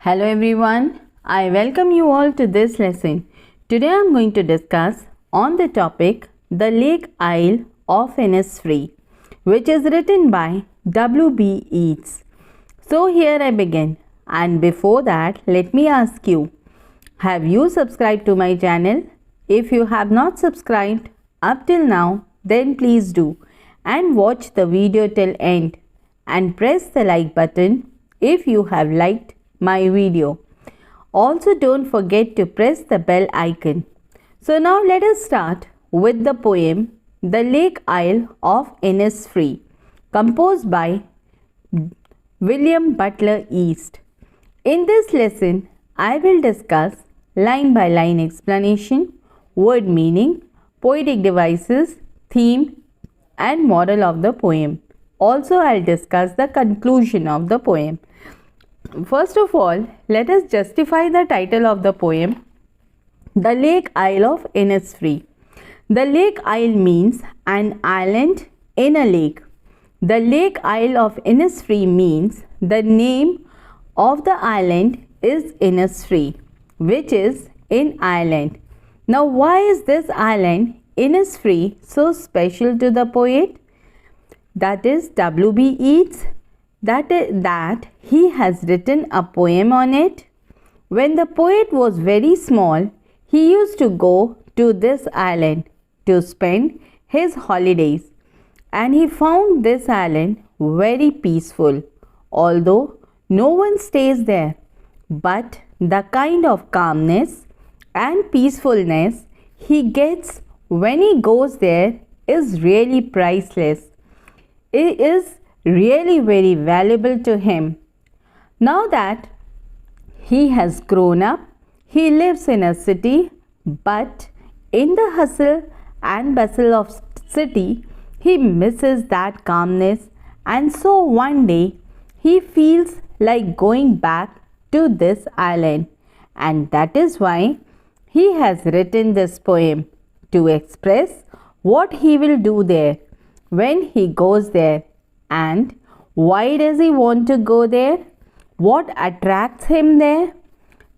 Hello everyone, I welcome you all to this lesson. Today I am going to discuss on the topic The Lake Isle of Innisfree, which is written by W.B. Yeats. So here I begin, and before that let me ask you, have you subscribed to my channel? If you have not subscribed up till now, then please do and watch the video till end and press the like button if you have liked my video. Also don't forget to press the bell icon. So now let us start with the poem The Lake Isle of Innisfree, composed by William Butler Yeats. In this lesson, I will discuss line by line explanation, word meaning, poetic devices, theme and moral of the poem. Also, I'll discuss the conclusion of the poem. First of all, let us justify the title of the poem, The Lake Isle of Innisfree. The Lake Isle means an island in a lake. The Lake Isle of Innisfree means the name of the island is Innisfree, which is in Ireland. Now, why is this island Innisfree so special to the poet? That is W.B. Yeats. That he has written a poem on it. When the poet was very small, he used to go to this island to spend his holidays, and he found this island very peaceful, although no one stays there. But the kind of calmness and peacefulness he gets when he goes there is really priceless. It is really very valuable to him. Now that he has grown up, he lives in a city, but in the hustle and bustle of city, he misses that calmness, and so one day he feels like going back to this island, and that is why he has written this poem to express what he will do there when he goes there. And why does he want to go there? What attracts him there?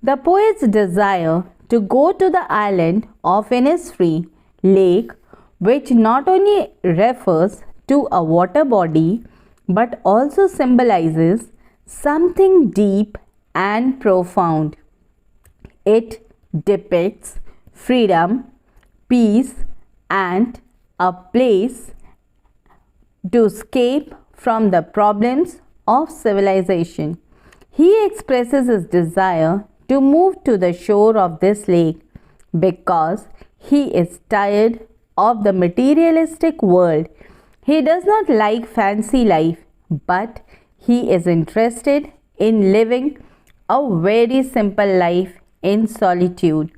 The poet's desire to go to the island of Innisfree Lake, which not only refers to a water body but also symbolizes something deep and profound. It depicts freedom, peace, and a place to escape from the problems of civilization. He expresses his desire to move to the shore of this lake because he is tired of the materialistic world. He does not like fancy life, but he is interested in living a very simple life in solitude.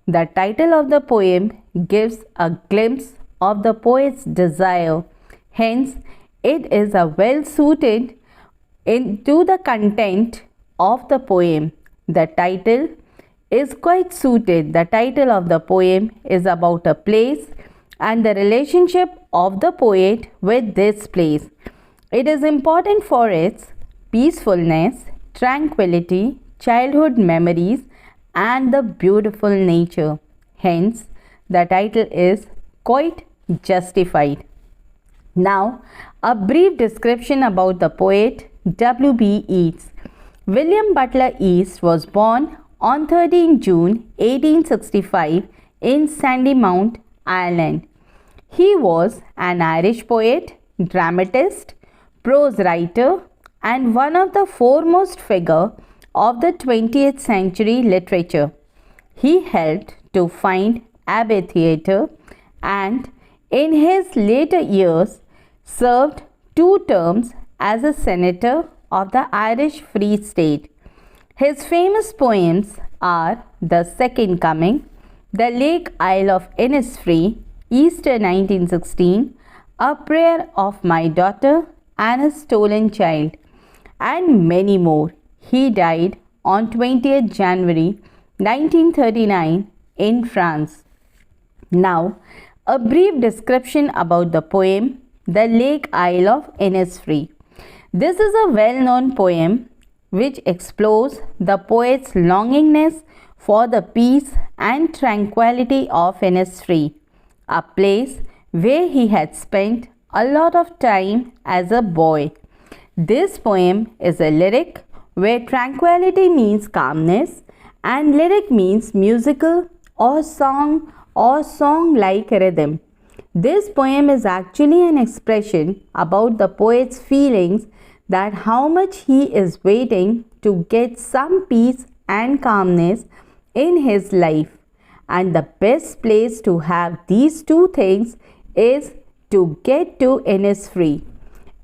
The title of the poem gives a glimpse of the poet's desire. Hence, it is a well suited into the content of the poem. The title is quite suited. The title of the poem is about a place and the relationship of the poet with this place. It is important for its peacefulness, tranquility, childhood memories, and the beautiful nature. Hence, the title is quite justified. Now, a brief description about the poet W.B. Yeats. William Butler Yeats was born on 13 June 1865 in Sandymount, Ireland. He was an Irish poet, dramatist, prose writer, and one of the foremost figures of the 20th century literature. He helped to found Abbey Theatre and in his later years served 2 terms as a senator of the Irish Free State. His famous poems are The Second Coming, The Lake Isle of Innisfree, Easter 1916, A Prayer of My Daughter, and A Stolen Child, and many more. He died on 20th January 1939 in France. Now, a brief description about the poem The Lake Isle of Innisfree. This is a well-known poem which explores the poet's longingness for the peace and tranquility of Innisfree, a place where he had spent a lot of time as a boy. This poem is a lyric where tranquility means calmness and lyric means musical or song-like rhythm. This poem is actually an expression about the poet's feelings that how much he is waiting to get some peace and calmness in his life. And the best place to have these two things is to get to Innisfree.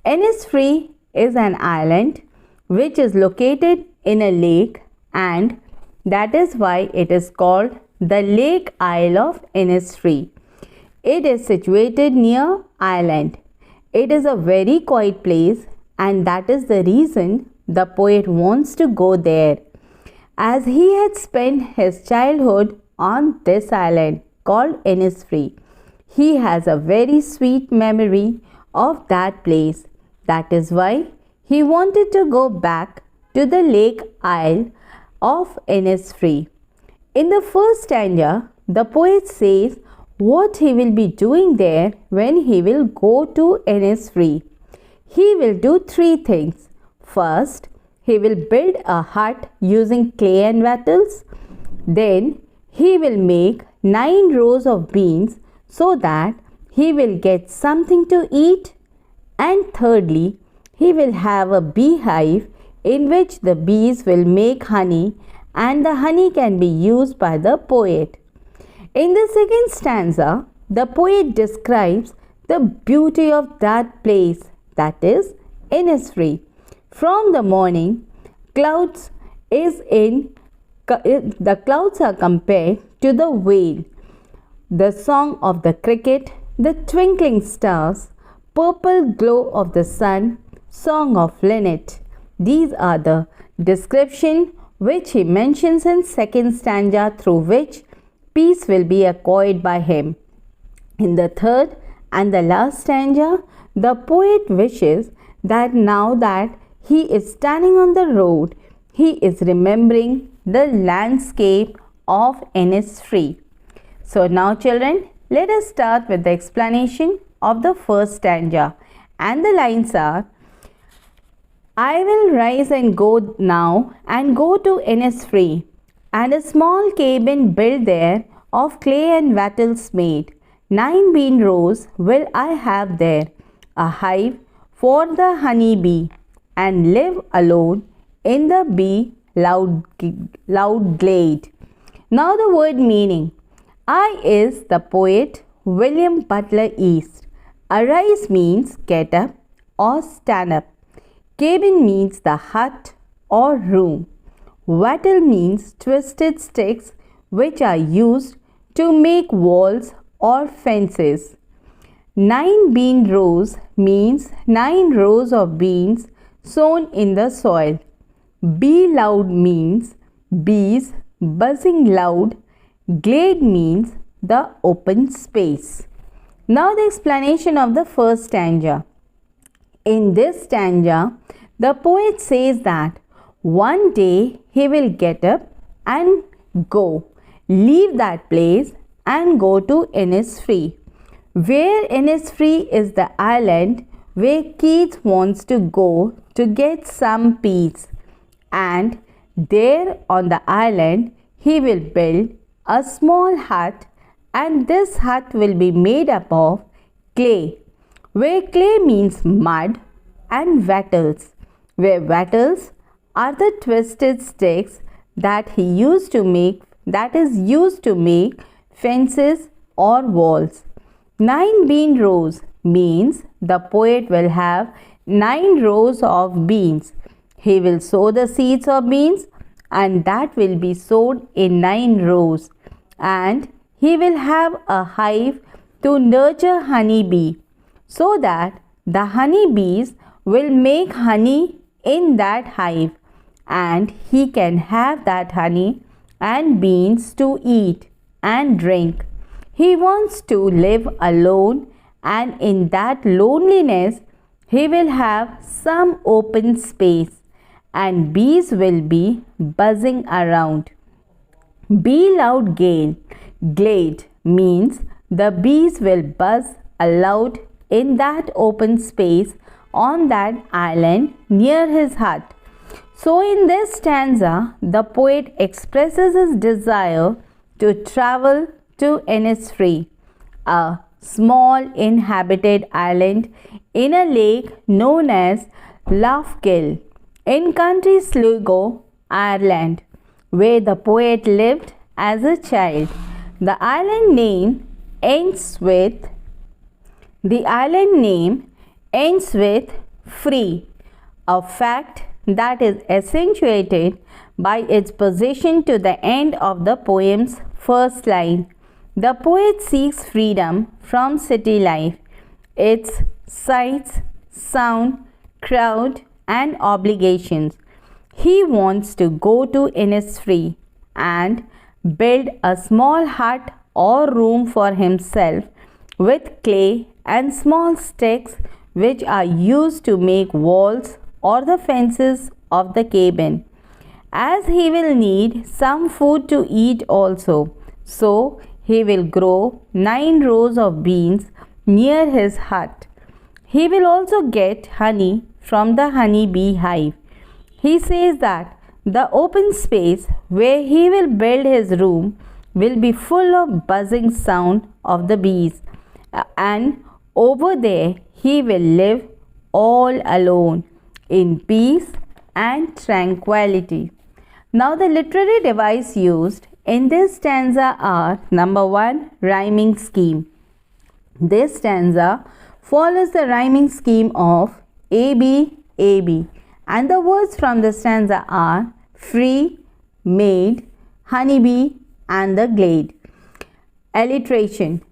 Innisfree is an island which is located in a lake, and that is why it is called the Lake Isle of Innisfree. It is situated near Ireland. It is a very quiet place, and that is the reason the poet wants to go there, as he had spent his childhood on this island called Innisfree. He has a very sweet memory of that place. That is why he wanted to go back to the Lake Isle of Innisfree. In the first stanza, the poet says what he will be doing there when he will go to Innisfree. He will do three things. First, he will build a hut using clay and wattles. Then, he will make 9 rows of beans so that he will get something to eat. And thirdly, he will have a beehive in which the bees will make honey, and the honey can be used by the poet. In the second stanza, the poet describes the beauty of that place, that is Innisfree. From the morning, the clouds are compared to the vale, the song of the cricket, the twinkling stars, purple glow of the sun, song of linnet. These are the description which he mentions in second stanza, through which peace will be acquired by him. In the third and the last stanza, the poet wishes that now that he is standing on the road, he is remembering the landscape of Innisfree. So now children, let us start with the explanation of the first stanza, and the lines are: I will rise and go now and go to Innisfree, and a small cabin built there of clay and wattles made. 9 bean rows will I have there, a hive for the honey bee, and live alone in the bee loud glade. Now the word meaning. I is the poet William Butler Yeats. Arise means get up or stand up. Cabin means the hut or room. Wattle means twisted sticks which are used to make walls or fences. 9 bean rows means 9 rows of beans sown in the soil. Bee loud means bees buzzing loud. Glade means the open space. Now the explanation of the first stanza. In this stanza, the poet says that one day he will get up and go, leave that place and go to Innisfree. Where Innisfree is the island where Keats wants to go to get some peace, and there on the island he will build a small hut, and this hut will be made up of clay, where clay means mud, and wattles, where wattles are the twisted sticks that is used to make fences or walls. 9 bean rows means the poet will have 9 rows of beans. He will sow the seeds of beans, and that will be sowed in 9 rows, and he will have a hive to nurture honey bee, so that the honey bees will make honey in that hive, and he can have that honey and beans to eat and drink. He wants to live alone, and in that loneliness he will have some open space, and bees will be buzzing around. Bee loud gale, glade means the bees will buzz aloud in that open space on that island near his hut. So, in this stanza, the poet expresses his desire to travel to Innisfree, a small inhabited island in a lake known as Lough Gill in County Sligo, Ireland, where the poet lived as a child. The island name ends with free, a fact that is accentuated by its position to the end of the poem's first line. The poet seeks freedom from city life, its sights, sound, crowd, and obligations. He wants to go to Innisfree and build a small hut or room for himself with clay and small sticks which are used to make walls or the fences of the cabin, as he will need some food to eat also. So he will grow 9 rows of beans near his hut. He will also get honey from the honey bee hive. He says that the open space where he will build his room will be full of buzzing sound of the bees, and over there he will live all alone in peace and tranquility. Now, the literary device used in this stanza are: number 1, rhyming scheme. This stanza follows the rhyming scheme of AB, AB, and the words from the stanza are free, maid, honeybee, and the glade. Alliteration: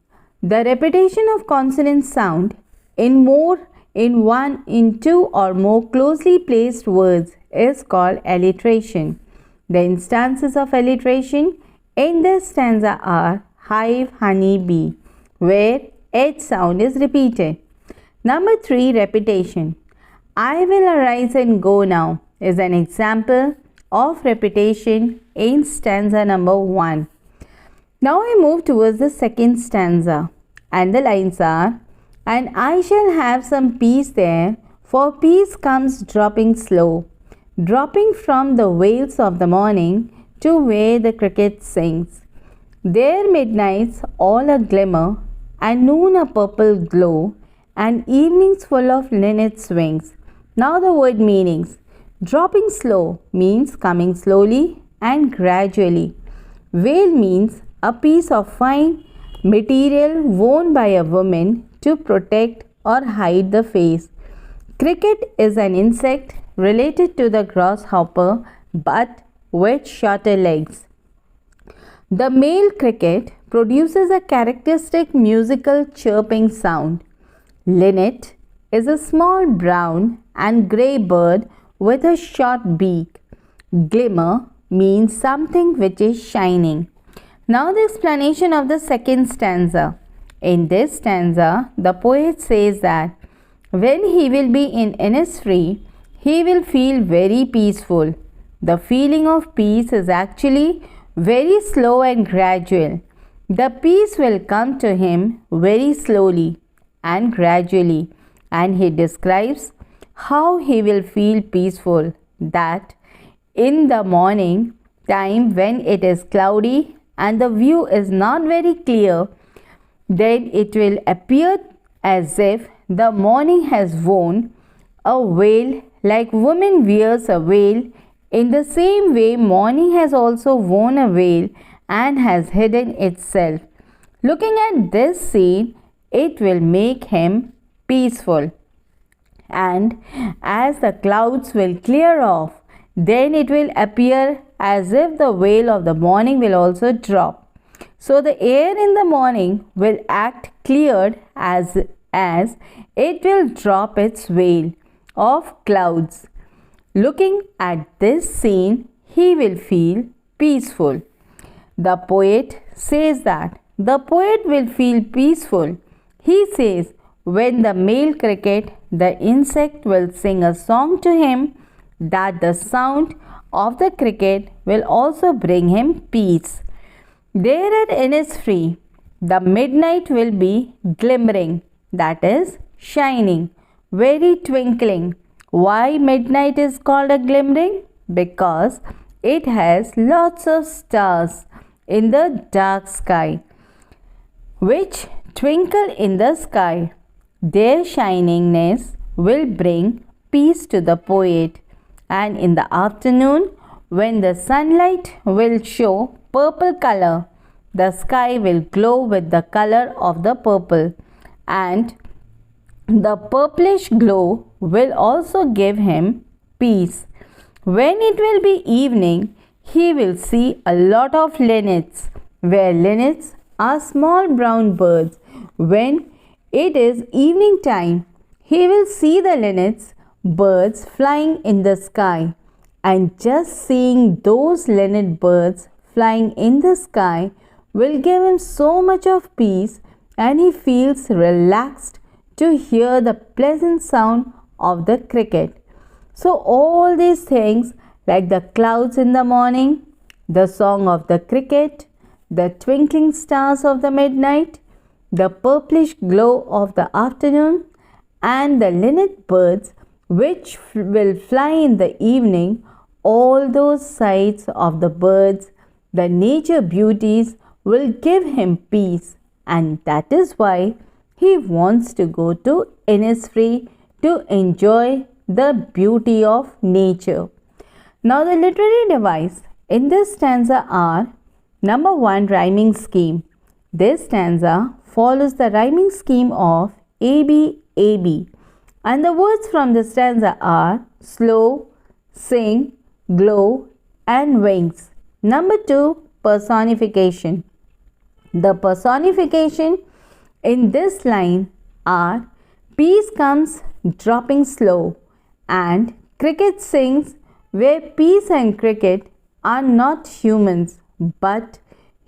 the repetition of consonant sound in one, in two, or more closely placed words is called alliteration. The instances of alliteration in this stanza are hive, honey, bee, where H sound is repeated. Number 3, repetition. I will arise and go now is an example of repetition in stanza number 1. Now I move towards the second stanza, and the lines are: and I shall have some peace there, for peace comes dropping slow, dropping from the vales of the morning to where the cricket sings. There midnights all a glimmer, and noon a purple glow, and evenings full of linnets' wings. Now the word meanings. Dropping slow means coming slowly and gradually. Veil means a piece of fine material worn by a woman to protect or hide the face. Cricket is an insect related to the grasshopper but with shorter legs. The male cricket produces a characteristic musical chirping sound. Linnet is a small brown and grey bird with a short beak. Glimmer means something which is shining. Now the explanation of the second stanza. In this stanza, the poet says that when he will be in Innisfree, he will feel very peaceful. The feeling of peace is actually very slow and gradual. The peace will come to him very slowly and gradually, and he describes how he will feel peaceful, that in the morning time when it is cloudy and the view is not very clear, then it will appear as if the morning has worn a veil, like woman wears a veil. In the same way, morning has also worn a veil and has hidden itself. Looking at this scene, it will make him peaceful. And as the clouds will clear off, then it will appear as if the veil of the morning will also drop. So the air in the morning will act cleared as it will drop its veil of clouds. Looking at this scene, he will feel peaceful. The poet says that the poet will feel peaceful. He says when the male cricket, the insect, will sing a song to him that the sound of the cricket will also bring him peace. There at Innisfree, the midnight will be glimmering, that is, shining, very twinkling. Why midnight is called a glimmering? Because it has lots of stars in the dark sky, which twinkle in the sky. Their shiningness will bring peace to the poet, and in the afternoon, when the sunlight will show purple color, the sky will glow with the color of the purple, and the purplish glow will also give him peace. When it will be evening, he will see a lot of linnets, where linnets are small brown birds. When it is evening time, he will see the linnets, birds flying in the sky, and just seeing those linnet birds flying in the sky will give him so much of peace, and he feels relaxed to hear the pleasant sound of the cricket. So all these things, like the clouds in the morning, the song of the cricket, the twinkling stars of the midnight, the purplish glow of the afternoon, and the linnet birds which will fly in the evening, all those sights of the birds, the nature beauties will give him peace, and that is why he wants to go to Innisfree to enjoy the beauty of nature. Now the literary device in this stanza are: number 1, rhyming scheme. This stanza follows the rhyming scheme of AB, AB, and the words from the stanza are slow, sing, glow, and wings. Number 2, personification. The personification in this line are: peace comes dropping slow, and cricket sings, where peace and cricket are not humans but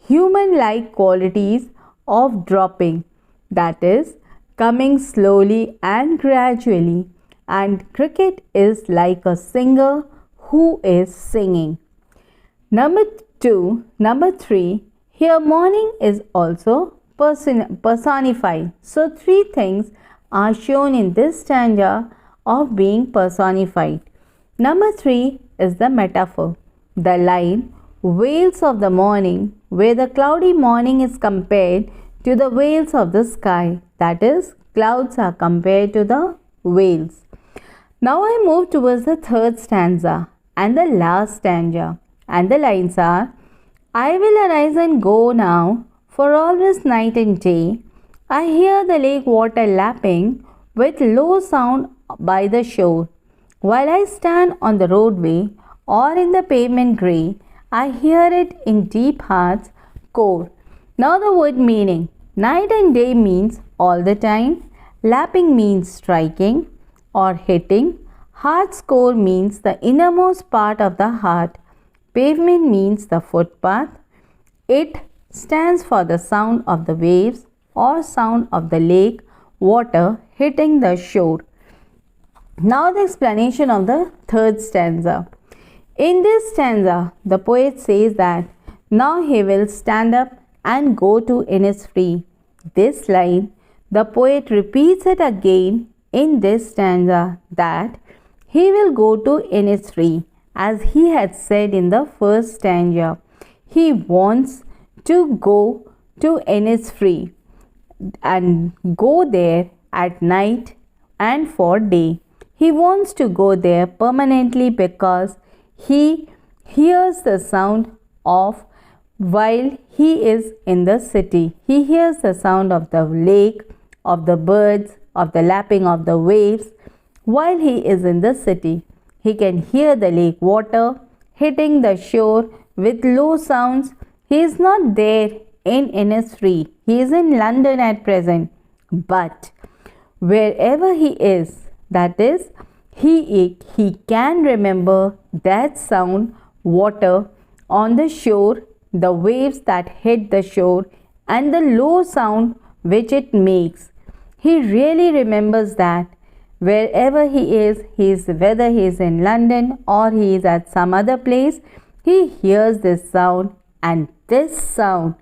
human-like qualities of dropping, that is, coming slowly and gradually, and cricket is like a singer who is singing. Number 3, here morning is also personified. So 3 things are shown in this stanza of being personified. Number 3 is the metaphor. The line veils of the morning, where the cloudy morning is compared to the veils of the sky, that is, clouds are compared to the veils. Now I move towards the third stanza and the last stanza, and the lines are: I will arise and go now, for always night and day. I hear the lake water lapping with low sound by the shore. While I stand on the roadway or in the pavement grey, I hear it in deep heart's core. Now the word meaning. Night and day means all the time. Lapping means striking or hitting. Heart's core means the innermost part of the heart. Pavement means the footpath. It stands for the sound of the waves or sound of the lake water hitting the shore. Now the explanation of the third stanza. In this stanza, the poet says that now he will stand up and go to Innisfree. This line, the poet repeats it again in this stanza, that he will go to Innisfree, as he had said in the first stanza. He wants to go to Innisfree and go there at night and for day. He wants to go there permanently because he hears the sound of, while he is in the city, he hears the sound of the lake, of the birds, of the lapping of the waves. While he is in the city, he can hear the lake water hitting the shore with low sounds. He is not there in Innisfree. He is in London at present. But wherever he is, that is, he can remember that sound, water on the shore, the waves that hit the shore, and the low sound which it makes. He really remembers that, Wherever he is, whether he is in London or he is at some other place, he hears this sound, and this sound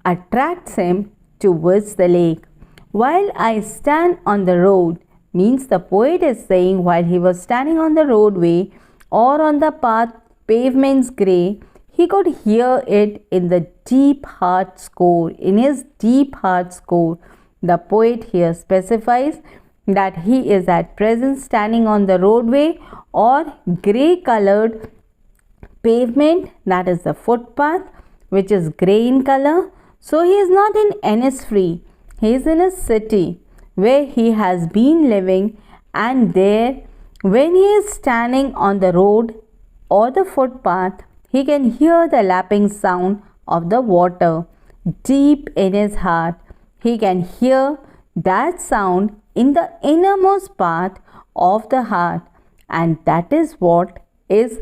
attracts him towards the lake. While I stand on the road, means the poet is saying while he was standing on the roadway or on the path, pavements grey, he could hear it in the deep heart score. In his deep heart score, the poet here specifies that he is at present standing on the roadway or grey colored pavement, that is the footpath, which is grey in color. So he is not in Innisfree, he is in a city where he has been living, and there when he is standing on the road or the footpath, he can hear the lapping sound of the water deep in his heart. He can hear that sound in the innermost part of the heart, and that is what is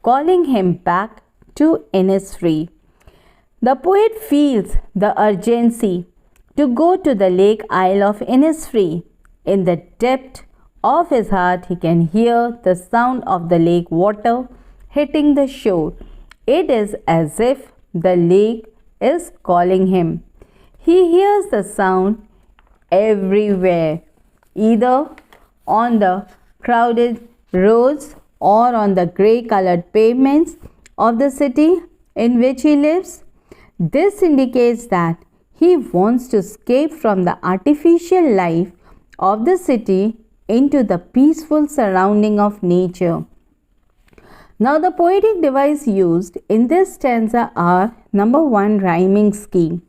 calling him back to Innisfree. The poet feels the urgency to go to the lake isle of Innisfree. In the depth of his heart, he can hear the sound of the lake water hitting the shore. It is as if the lake is calling him. He hears the sound everywhere, either on the crowded roads or on the grey colored pavements of the city in which he lives. This indicates that he wants to escape from the artificial life of the city into the peaceful surrounding of nature. Now, the poetic device used in this stanza are: number 1, rhyming scheme.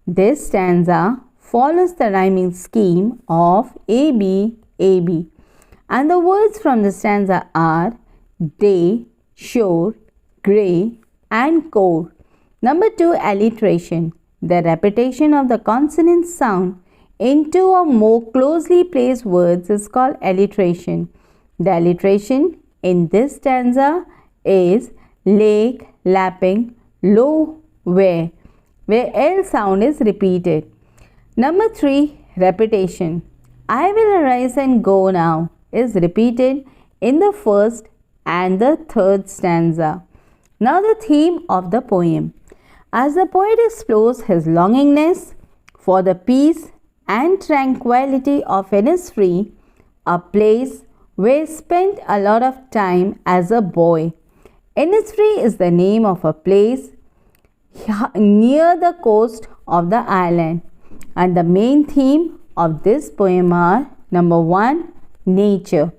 This stanza follows the rhyming scheme of AB, AB. And the words from the stanza are day, shore, grey, and core. Number 2, alliteration. The repetition of the consonant sound in two or more closely placed words is called alliteration. The alliteration in this stanza is lake, lapping, low, where L sound is repeated. Number 3, repetition. I will arise and go now is repeated in the first and the third stanza. Now the theme of the poem. As the poet explores his longingness for the peace and tranquility of Innisfree, a place where he spent a lot of time as a boy. Innisfree is the name of a place near the coast of the island, and the main theme of this poem are: number 1, nature,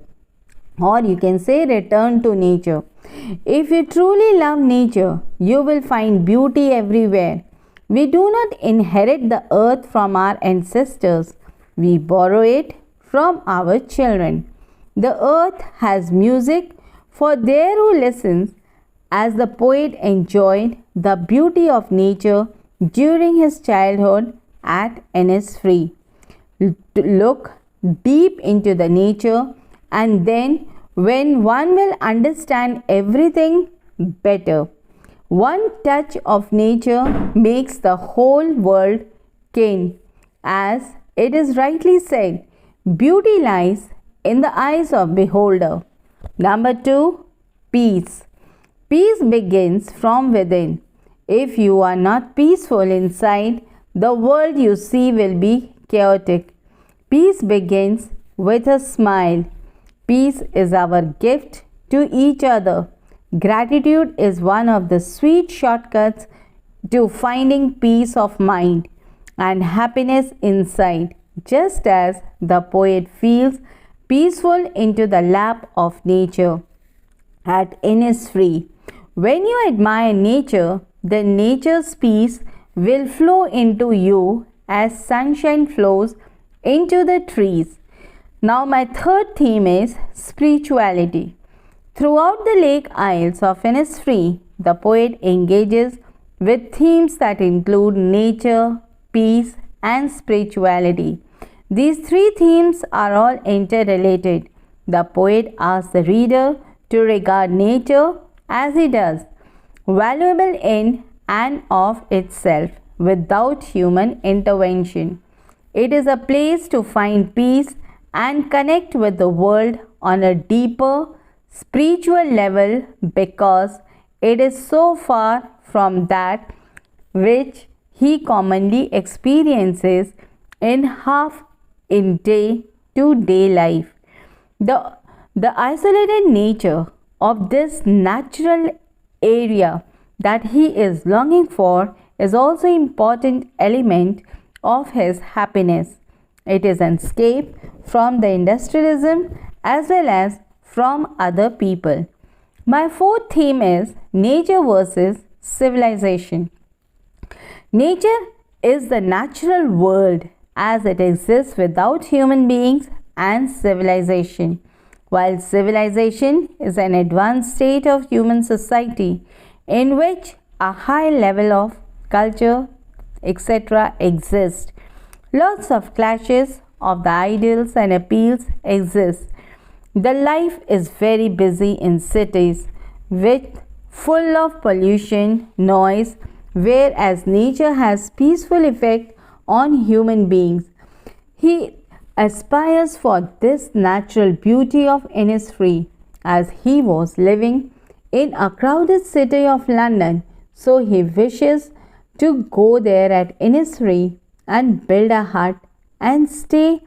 or you can say return to nature. If you truly love nature, you will find beauty everywhere. We do not inherit the earth from our ancestors, we borrow it from our children. The earth has music for there who listens. As the poet enjoyed the beauty of nature during his childhood at Innisfree. Look deep into the nature, and then when one will understand everything better. One touch of nature makes the whole world kin. As it is rightly said, beauty lies in the eyes of beholder. Number 2, peace. Peace begins from within. If you are not peaceful inside, the world you see will be chaotic. Peace begins with a smile. Peace is our gift to each other. Gratitude is one of the sweet shortcuts to finding peace of mind and happiness inside, just as the poet feels peaceful into the lap of nature at Innisfree. When you admire nature, the nature's peace will flow into you as sunshine flows into the trees. Now my third theme is spirituality. Throughout the lake isles of Innisfree, the poet engages with themes that include nature, peace, and spirituality. These three themes are all interrelated. The poet asks the reader to regard nature as he does, valuable in and of itself, without human intervention. It is a place to find peace and connect with the world on a deeper spiritual level, because it is so far from that which he commonly experiences in half in day to day life. The isolated nature of this natural area that he is longing for is also an important element of his happiness. It is an escape from the industrialism as well as from other people. My fourth theme is nature versus civilization. Nature is the natural world as it exists without human beings and civilization, while civilization is an advanced state of human society in which a high level of culture, etc. exists. Lots of clashes of the ideals and appeals exist. The life is very busy in cities with full of pollution, noise, whereas nature has peaceful effect on human beings. He aspires for this natural beauty of Innisfree as he was living in a crowded city of London, so he wishes to go there at Innisfree and build a hut and stay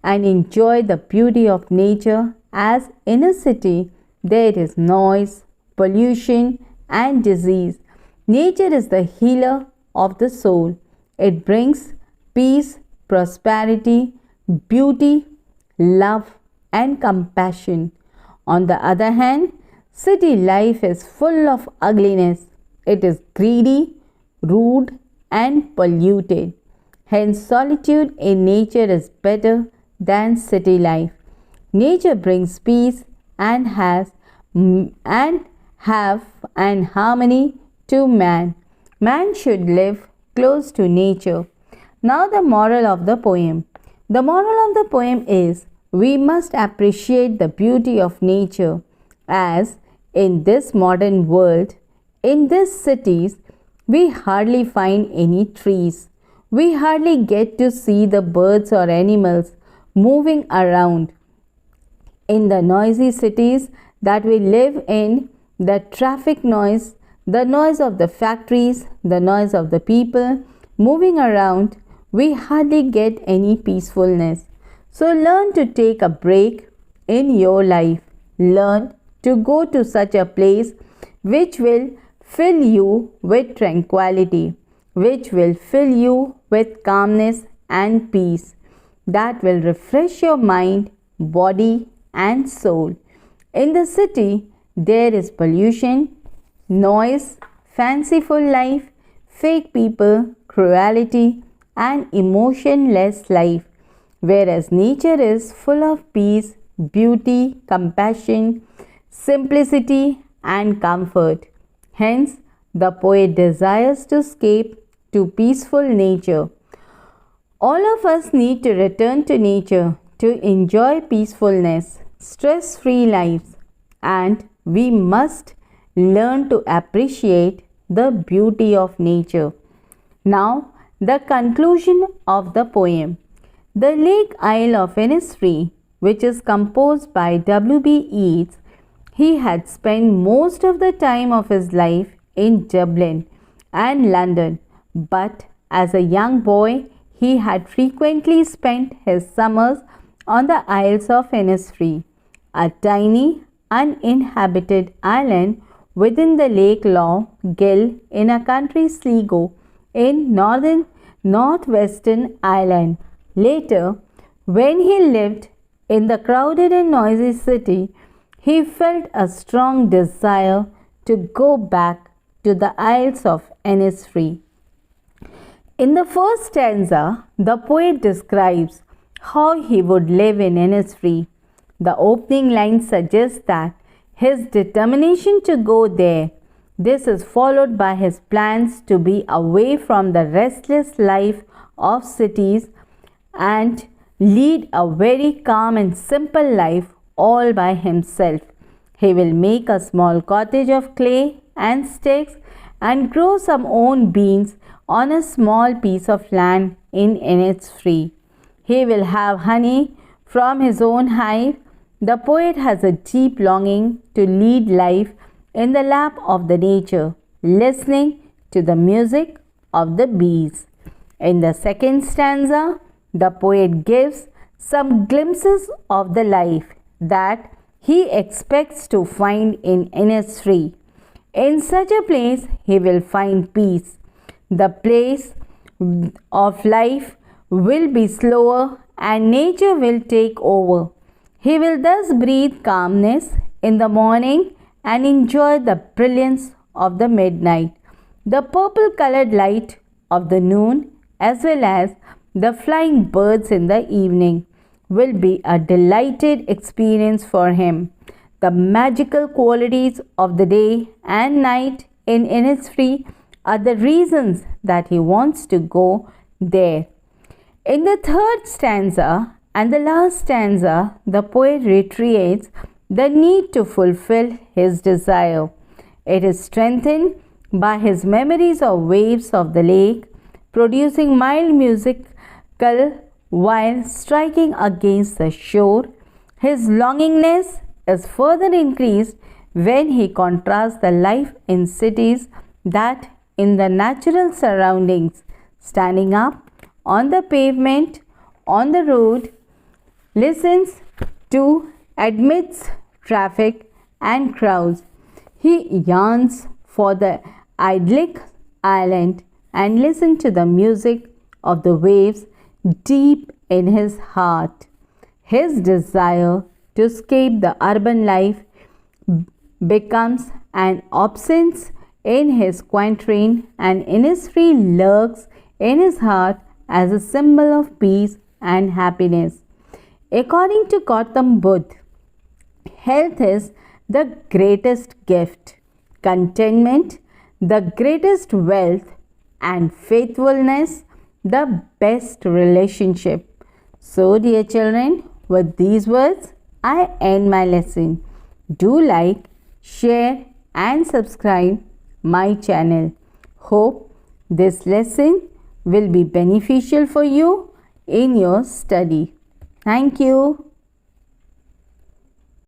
and enjoy the beauty of nature, as in a city there is noise, pollution and disease. Nature is the healer of the soul. It brings peace, prosperity, beauty, love and compassion. On the other hand, city life is full of ugliness. It is greedy, rude and polluted. Hence, solitude in nature is better than city life. Nature brings peace and have and harmony to man. Man should live close to nature. Now the moral of the poem. The moral of the poem is we must appreciate the beauty of nature, as in this modern world, in these cities, we hardly find any trees. We hardly get to see the birds or animals moving around. In the noisy cities that we live in, the traffic noise, the noise of the factories, the noise of the people moving around, we hardly get any peacefulness. So learn to take a break in your life. Learn to go to such a place which will fill you with tranquility, which will fill you with calmness and peace, that will refresh your mind, body and soul. In the city, there is pollution, noise, fanciful life, fake people, cruelty and emotionless life, whereas nature is full of peace, beauty, compassion, simplicity and comfort. Hence, the poet desires to escape to peaceful nature. All of us need to return to nature to enjoy peacefulness, stress-free lives, and we must learn to appreciate the beauty of nature. Now, the conclusion of the poem. The Lake Isle of Innisfree, which is composed by W.B. Yeats, he had spent most of the time of his life in Dublin and London, but as a young boy, he had frequently spent his summers on the Isles of Innisfree, a tiny uninhabited island within the Lake Lough Gill in a country Sligo in northwestern Ireland. Later, when he lived in the crowded and noisy city, he felt a strong desire to go back to the Isles of Innisfree. In the first stanza, the poet describes how he would live in Innisfree. The opening line suggests that his determination to go there. This is followed by his plans to be away from the restless life of cities and lead a very calm and simple life all by himself. He will make a small cottage of clay and sticks and grow some own beans on a small piece of land in Innisfree. He will have honey From his own hive, the poet has a deep longing to lead life in the lap of the nature, listening to the music of the bees. In the second stanza, the poet gives some glimpses of the life that he expects to find in Innisfree. In such a place, he will find peace. The place of life will be slower and nature will take over. He will thus breathe calmness in the morning and enjoy the brilliance of the midnight, the purple colored light of the noon, as well as the flying birds in the evening will be a delighted experience for him. The magical qualities of the day and night in Innisfree are the reasons that he wants to go there. In the third stanza and the last stanza, the poet reiterates the need to fulfill his desire. It is strengthened by his memories of waves of the lake, producing mild musical while striking against the shore. His longingness is further increased when he contrasts the life in cities that in the natural surroundings, standing up on the pavement, on the road, listens to amidst traffic and crowds. He yearns for the idyllic island and listens to the music of the waves deep in his heart. His desire to escape the urban life becomes an absence in his quatrain, and Innisfree lurks in his heart as a symbol of peace and happiness. According to Gautam Buddha, health is the greatest gift, contentment the greatest wealth, and faithfulness the best relationship. So, dear children, with these words, I end my lesson. Do like, share, and subscribe my channel. Hope this lesson will be beneficial for you in your study. Thank you.